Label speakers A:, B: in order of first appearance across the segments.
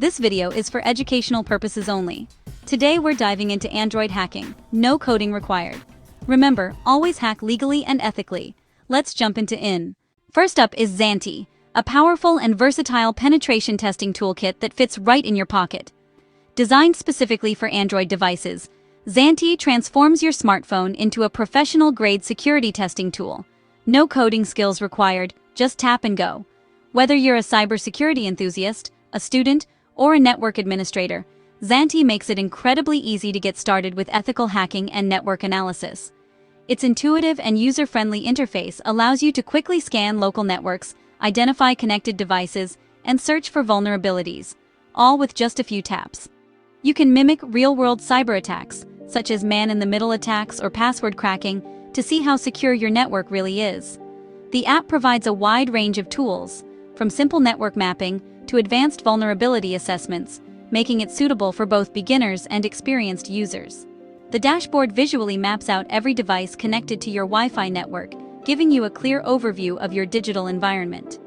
A: This video is for educational purposes only. Today we're diving into Android hacking, no coding required. Remember, always hack legally and ethically. Let's jump into in. First up is zANTI, a powerful and versatile penetration testing toolkit that fits right in your pocket. Designed specifically for Android devices, zANTI transforms your smartphone into a professional-grade security testing tool. No coding skills required, just tap and go. Whether you're a cybersecurity enthusiast, a student, or a network administrator, zANTI makes it incredibly easy to get started with ethical hacking and network analysis. Its intuitive and user-friendly interface allows you to quickly scan local networks, identify connected devices, and search for vulnerabilities, all with just a few taps. You can mimic real-world cyber attacks, such as man-in-the-middle attacks or password cracking, to see how secure your network really is. The app provides a wide range of tools, from simple network mapping to advanced vulnerability assessments, making it suitable for both beginners and experienced users. The dashboard visually maps out every device connected to your Wi-Fi network, giving you a clear overview of your digital environment.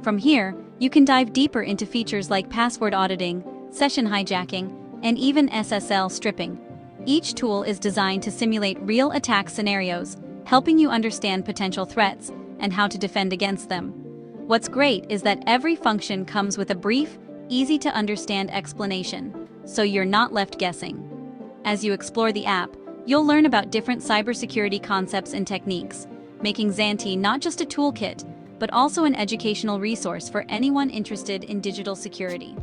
A: From here, you can dive deeper into features like password auditing, session hijacking, and even SSL stripping. Each tool is designed to simulate real attack scenarios, helping you understand potential threats and how to defend against them. What's great is that every function comes with a brief, easy-to-understand explanation, so you're not left guessing. As you explore the app, you'll learn about different cybersecurity concepts and techniques, making zANTI not just a toolkit, but also an educational resource for anyone interested in digital security.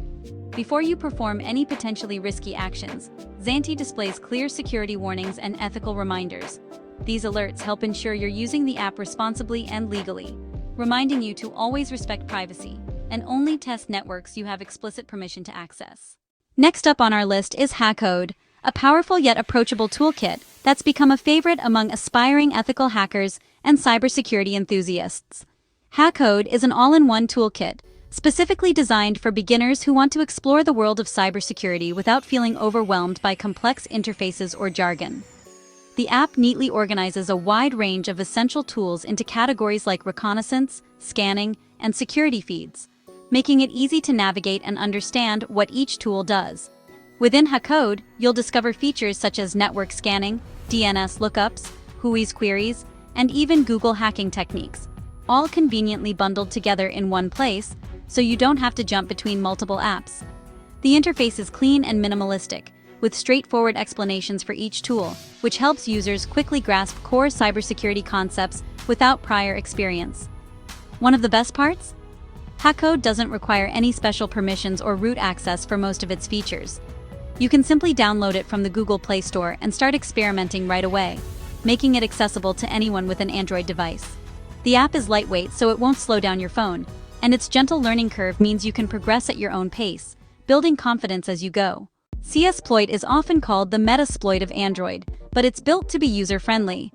A: Before you perform any potentially risky actions, zANTI displays clear security warnings and ethical reminders. These alerts help ensure you're using the app responsibly and legally, reminding you to always respect privacy and only test networks you have explicit permission to access. Next up on our list is Hackode, a powerful yet approachable toolkit that's become a favorite among aspiring ethical hackers and cybersecurity enthusiasts. Hackode is an all-in-one toolkit, specifically designed for beginners who want to explore the world of cybersecurity without feeling overwhelmed by complex interfaces or jargon. The app neatly organizes a wide range of essential tools into categories like reconnaissance, scanning, and security feeds, making it easy to navigate and understand what each tool does. Within Hackode, you'll discover features such as network scanning, DNS lookups, WHOIS queries, and even Google hacking techniques, all conveniently bundled together in one place, so you don't have to jump between multiple apps. The interface is clean and minimalistic, with straightforward explanations for each tool, which helps users quickly grasp core cybersecurity concepts without prior experience. One of the best parts? Hackode doesn't require any special permissions or root access for most of its features. You can simply download it from the Google Play Store and start experimenting right away, making it accessible to anyone with an Android device. The app is lightweight, so it won't slow down your phone, and its gentle learning curve means you can progress at your own pace, building confidence as you go. cSploit is often called the metasploit of Android, but it's built to be user-friendly.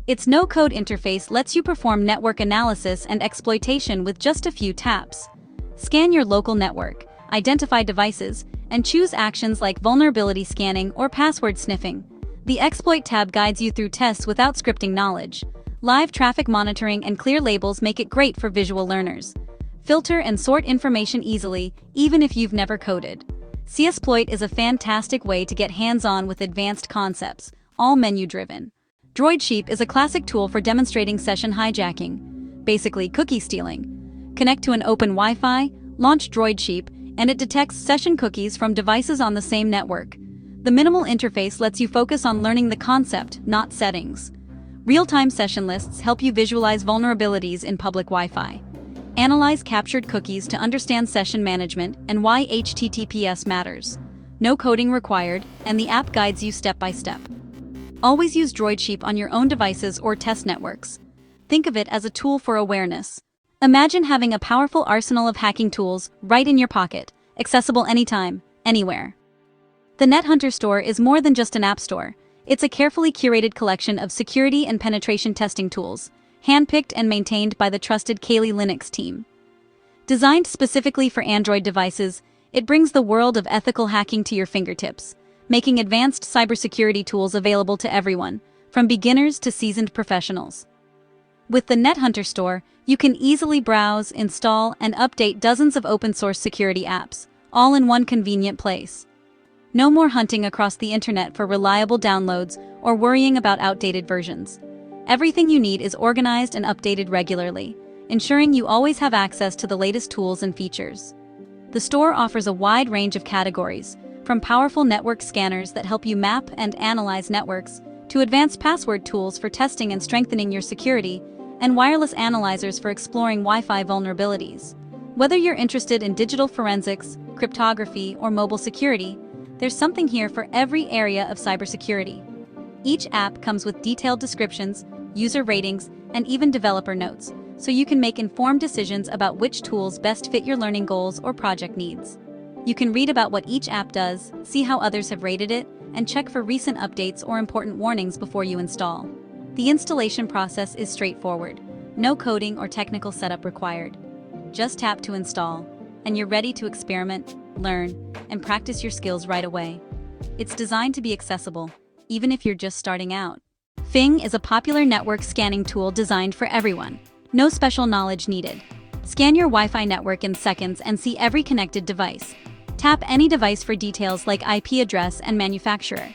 A: Its no-code interface lets you perform network analysis and exploitation with just a few taps. Scan your local network, identify devices, and choose actions like vulnerability scanning or password sniffing. The Exploit tab guides you through tests without scripting knowledge. Live traffic monitoring and clear labels make it great for visual learners. Filter and sort information easily, even if you've never coded. cSploit is a fantastic way to get hands-on with advanced concepts, all menu-driven. DroidSheep is a classic tool for demonstrating session hijacking, basically cookie stealing. Connect to an open Wi-Fi, launch DroidSheep, and it detects session cookies from devices on the same network. The minimal interface lets you focus on learning the concept, not settings. Real-time session lists help you visualize vulnerabilities in public Wi-Fi. Analyze captured cookies to understand session management and why HTTPS matters. No coding required, and the app guides you step by step. Always use DroidSheep on your own devices or test networks. Think of it as a tool for awareness. Imagine having a powerful arsenal of hacking tools right in your pocket, accessible anytime, anywhere. The NetHunter store is more than just an app store. It's a carefully curated collection of security and penetration testing tools, handpicked and maintained by the trusted Kali Linux team. Designed specifically for Android devices, it brings the world of ethical hacking to your fingertips, making advanced cybersecurity tools available to everyone, from beginners to seasoned professionals. With the NetHunter store, you can easily browse, install, and update dozens of open-source security apps, all in one convenient place. No more hunting across the internet for reliable downloads or worrying about outdated versions. Everything you need is organized and updated regularly, ensuring you always have access to the latest tools and features. The store offers a wide range of categories, from powerful network scanners that help you map and analyze networks, to advanced password tools for testing and strengthening your security, and wireless analyzers for exploring Wi-Fi vulnerabilities. Whether you're interested in digital forensics, cryptography, or mobile security, there's something here for every area of cybersecurity. Each app comes with detailed descriptions, user ratings, and even developer notes, so you can make informed decisions about which tools best fit your learning goals or project needs. You can read about what each app does, see how others have rated it, and check for recent updates or important warnings before you install. The installation process is straightforward. No coding or technical setup required. Just tap to install, and you're ready to experiment, learn, and practice your skills right away. It's designed to be accessible, even if you're just starting out. Fing is a popular network scanning tool designed for everyone. No special knowledge needed. Scan your Wi-Fi network in seconds and see every connected device. Tap any device for details like IP address and manufacturer.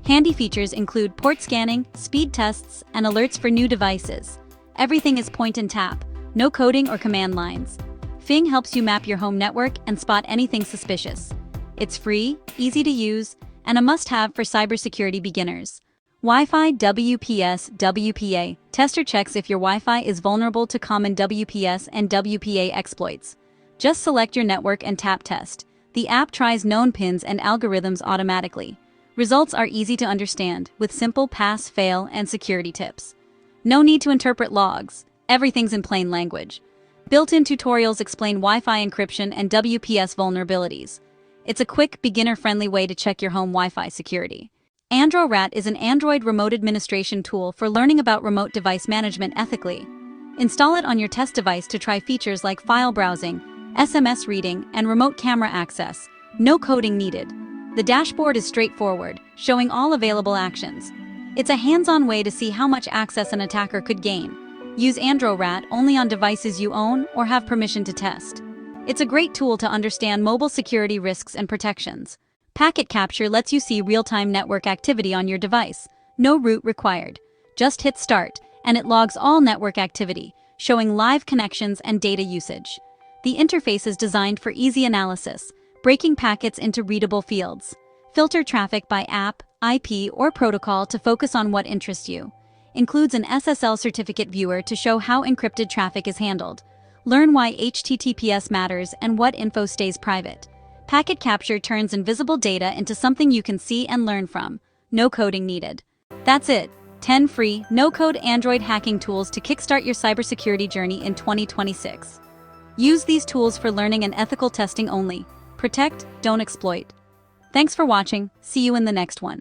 A: Handy features include port scanning, speed tests, and alerts for new devices. Everything is point and tap, no coding or command lines. Fing helps you map your home network and spot anything suspicious. It's free, easy to use, and a must-have for cybersecurity beginners. Wi-Fi WPS WPA tester checks if your Wi-Fi is vulnerable to common WPS and WPA exploits. Just select your network and tap test. The app tries known pins and algorithms automatically. Results are easy to understand, with simple pass, fail, and security tips. No need to interpret logs. Everything's in plain language. Built-in tutorials explain Wi-Fi encryption and WPS vulnerabilities. It's a quick, beginner-friendly way to check your home Wi-Fi security. AndroRat is an Android remote administration tool for learning about remote device management ethically. Install it on your test device to try features like file browsing, SMS reading, and remote camera access. No coding needed. The dashboard is straightforward, showing all available actions. It's a hands-on way to see how much access an attacker could gain. Use AndroRat only on devices you own or have permission to test. It's a great tool to understand mobile security risks and protections. Packet capture lets you see real-time network activity on your device. No root required. Just hit start, and it logs all network activity, showing live connections and data usage. The interface is designed for easy analysis, breaking packets into readable fields. Filter traffic by app, IP, or protocol to focus on what interests you. Includes an SSL certificate viewer to show how encrypted traffic is handled. Learn why HTTPS matters and what info stays private. Packet capture turns invisible data into something you can see and learn from. No coding needed. That's it. 10 free, no-code Android hacking tools to kickstart your cybersecurity journey in 2026. Use these tools for learning and ethical testing only. Protect, don't exploit. Thanks for watching. See you in the next one.